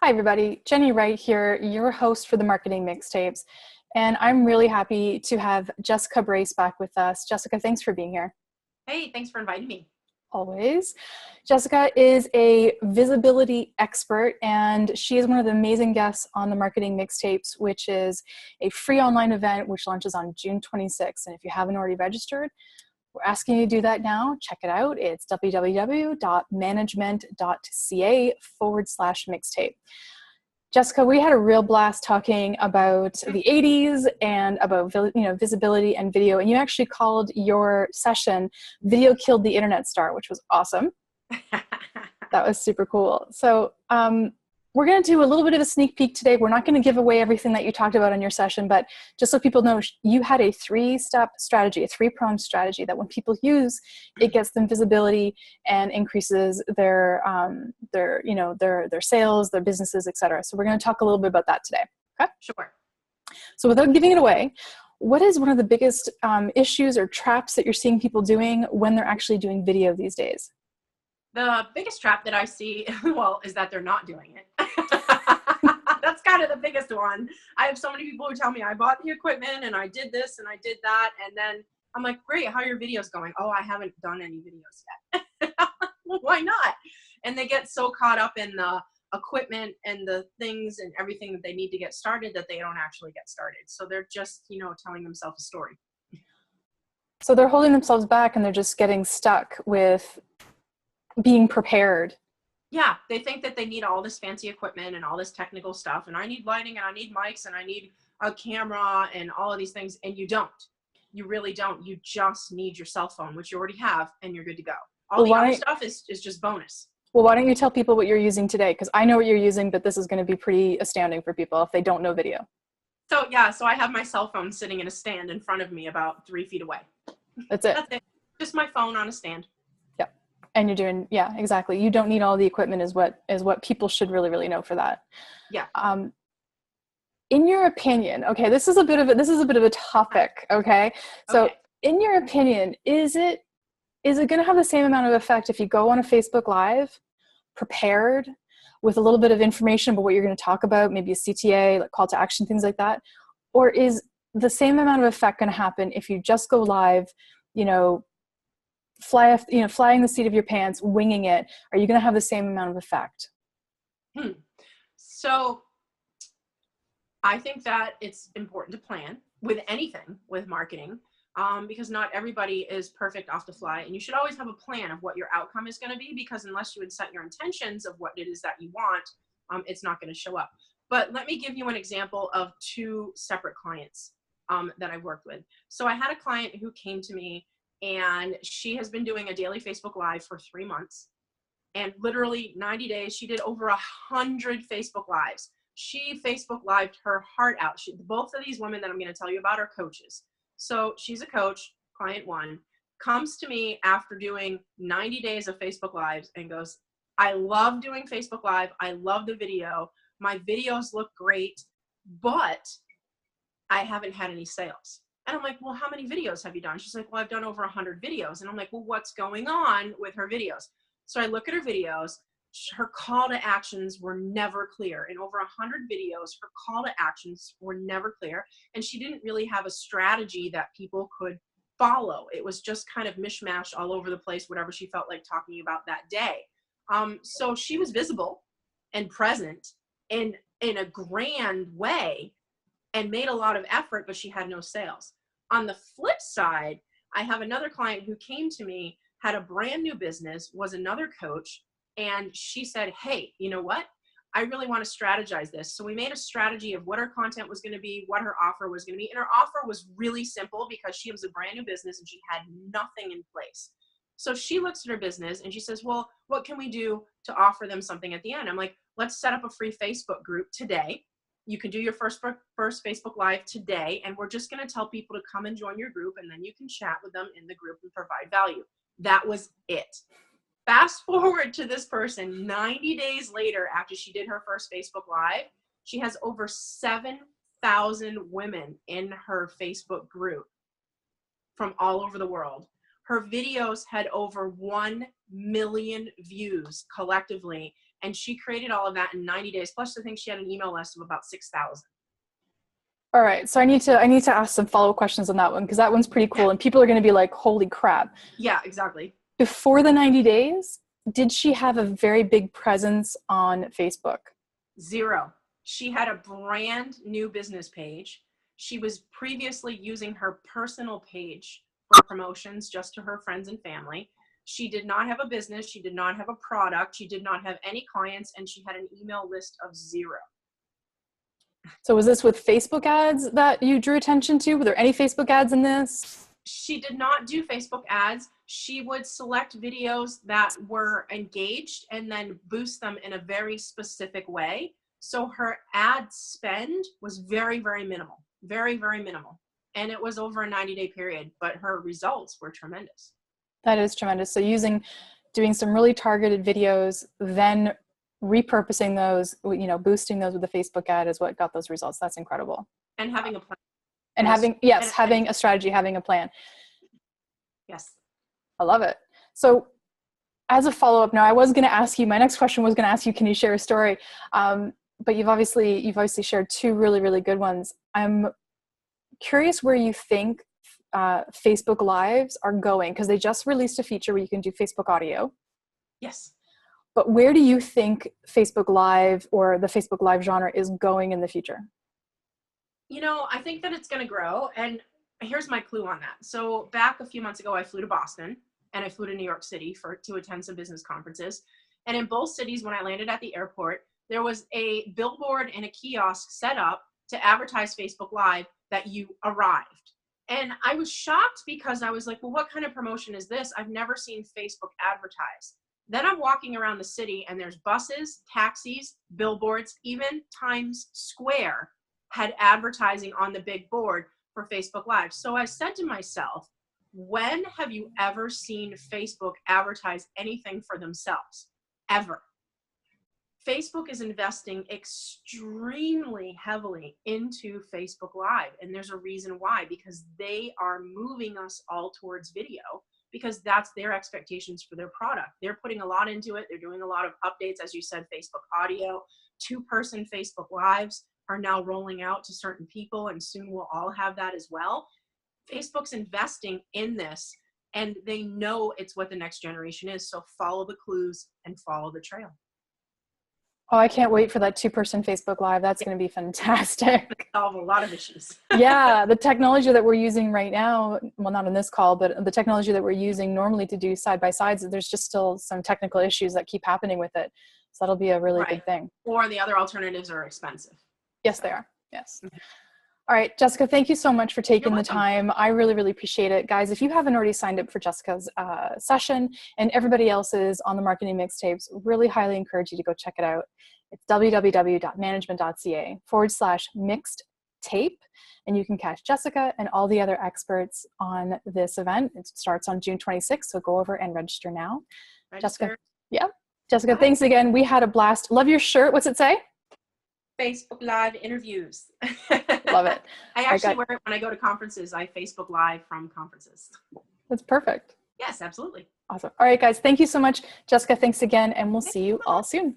Hi, everybody. Jenny Wright here, your host for the Marketing Mixtapes. And I'm really happy to have Jessica Brace back with us. Jessica, thanks for being here. Hey, thanks for inviting me. Always. Jessica is a visibility expert, and she is one of the amazing guests on the Marketing Mixtapes, which is a free online event which launches on June 26th. And if you haven't already registered, we're asking you to do that now. Check it out. It's www.management.ca/mixtape. Jessica, we had a real blast talking about the 80s and about visibility and video, and you actually called your session "Video Killed the Internet Star," which was awesome. That was super cool. So we're going to do a little bit of a sneak peek today. We're not going to give away everything that you talked about in your session, but just so people know, you had a three-step strategy, a three-pronged strategy that when people use, it gets them visibility and increases their sales, their businesses, etc. So we're going to talk a little bit about that today. Okay? Sure. So without giving it away, what is one of the biggest issues or traps that you're seeing people doing when they're actually doing video these days? The biggest trap that I see, is that they're not doing it. That's kind of the biggest one. I have so many people who tell me I bought the equipment and I did this and I did that. And then I'm like, great, how are your videos going? Oh, I haven't done any videos yet. Well, why not? And they get so caught up in the equipment and the things and everything that they need to get started that they don't actually get started. So they're just, telling themselves a story. So they're holding themselves back and they're just getting stuck with being prepared. Yeah, they think that they need all this fancy equipment and all this technical stuff, and I need lighting and I need mics and I need a camera and all of these things, and you don't. You really don't. You just need your cell phone, which you already have, and you're good to go. All the other stuff is just bonus. Well, why don't you tell people what you're using today? Because I know what you're using, but this is going to be pretty astounding for people if they don't know video. So I have my cell phone sitting in a stand in front of me about 3 feet away. That's it. That's it. Just my phone on a stand. And you're doing, yeah, exactly. You don't need all the equipment is what people should really, really know for that. Yeah. In your opinion, okay, this is a bit of a topic, okay? So in your opinion, is it going to have the same amount of effect if you go on a Facebook Live prepared with a little bit of information about what you're going to talk about, maybe a CTA, like call to action, things like that? Or is the same amount of effect going to happen if you just go live, flying the seat of your pants, winging it? Are you going to have the same amount of effect? So I think that it's important to plan with anything with marketing, because not everybody is perfect off the fly, and you should always have a plan of what your outcome is going to be, because unless you would set your intentions of what it is that you want, it's not going to show up. But let me give you an example of two separate clients that I've worked with. So I had a client who came to me, and she has been doing a daily Facebook Live for 3 months. And literally 90 days, she did over 100 Facebook Lives. She Facebook Lived her heart out. Both of these women that I'm going to tell you about are coaches. So she's a coach, client one, comes to me after doing 90 days of Facebook Lives and goes, I love doing Facebook Live. I love the video. My videos look great, but I haven't had any sales. And I'm like, well, how many videos have you done? She's like, well, I've done over 100 videos. And I'm like, well, what's going on with her videos? So I look at her videos. Her call to actions were never clear. In over 100 videos, her call to actions were never clear. And she didn't really have a strategy that people could follow. It was just kind of mishmash all over the place, whatever she felt like talking about that day. So she was visible and present in a grand way and made a lot of effort, but she had no sales. On the flip side, I have another client who came to me, had a brand new business, was another coach, and she said, hey, you know what? I really want to strategize this. So we made a strategy of what her content was going to be, what her offer was going to be. And her offer was really simple because she was a brand new business and she had nothing in place. So she looks at her business and she says, well, what can we do to offer them something at the end? I'm like, let's set up a free Facebook group today. You can do your first Facebook Live today, and we're just going to tell people to come and join your group, and then you can chat with them in the group and provide value. That was it. Fast forward to this person 90 days later, after she did her first Facebook Live, she has over 7,000 women in her Facebook group from all over the world. Her videos had over 1 million views collectively, and she created all of that in 90 days. Plus, I think she had an email list of about 6,000. All right, so I need to ask some follow-up questions on that one, because that one's pretty cool, and people are going to be like, holy crap. Yeah, exactly. Before the 90 days, did she have a very big presence on Facebook? 0. She had a brand new business page. She was previously using her personal page for promotions just to her friends and family. She did not have a business. She did not have a product. She did not have any clients, and she had an email list of 0. So was this with Facebook ads that you drew attention to? Were there any Facebook ads in this? She did not do Facebook ads. She would select videos that were engaged and then boost them in a very specific way. So her ad spend was very, very minimal, very, very minimal. And it was over a 90-day period, but her results were tremendous. That is tremendous. So doing some really targeted videos, then repurposing those, boosting those with a Facebook ad is what got those results. That's incredible. And having a plan. And having a strategy, having a plan. Yes. I love it. So as a follow-up now, my next question was going to ask you, can you share a story? But you've obviously shared 2 really, really good ones. I'm curious where you think Facebook Lives are going, because they just released a feature where you can do Facebook audio. Yes. But where do you think Facebook Live or the Facebook Live genre is going in the future? I think that it's going to grow. And here's my clue on that. So back a few months ago, I flew to Boston and I flew to New York City to attend some business conferences. And in both cities, when I landed at the airport, there was a billboard and a kiosk set up to advertise Facebook Live that you arrived. And I was shocked because I was like, well, what kind of promotion is this? I've never seen Facebook advertise. Then I'm walking around the city and there's buses, taxis, billboards, even Times Square had advertising on the big board for Facebook Live. So I said to myself, when have you ever seen Facebook advertise anything for themselves? Ever. Facebook is investing extremely heavily into Facebook Live. And there's a reason why, because they are moving us all towards video, because that's their expectations for their product. They're putting a lot into it. They're doing a lot of updates. As you said, Facebook audio, 2-person Facebook Lives are now rolling out to certain people, and soon we'll all have that as well. Facebook's investing in this, and they know it's what the next generation is. So follow the clues and follow the trail. Oh, I can't wait for that 2-person Facebook Live. That's going to be fantastic. Solve a lot of issues. Yeah, the technology that we're using right now, well, not on this call, but the technology that we're using normally to do side-by-sides, there's just still some technical issues that keep happening with it. So that'll be a really good thing. Or the other alternatives are expensive. Yes, they are. Yes. Mm-hmm. All right, Jessica, thank you so much for taking the time. I really, really appreciate it. Guys, if you haven't already signed up for Jessica's session and everybody else's on the Marketing Mixtapes, really highly encourage you to go check it out. It's www.management.ca/mixed-tape, and you can catch Jessica and all the other experts on this event. It starts on June 26th, so go over and register now. Jessica, yeah. Jessica, thanks again. We had a blast. Love your shirt. What's it say? Facebook Live interviews. Love it. I actually wear it when I go to conferences. I Facebook Live from conferences. That's perfect. Yes, absolutely. Awesome. All right, guys. Thank you so much. Jessica, thanks again, and we'll see you all soon.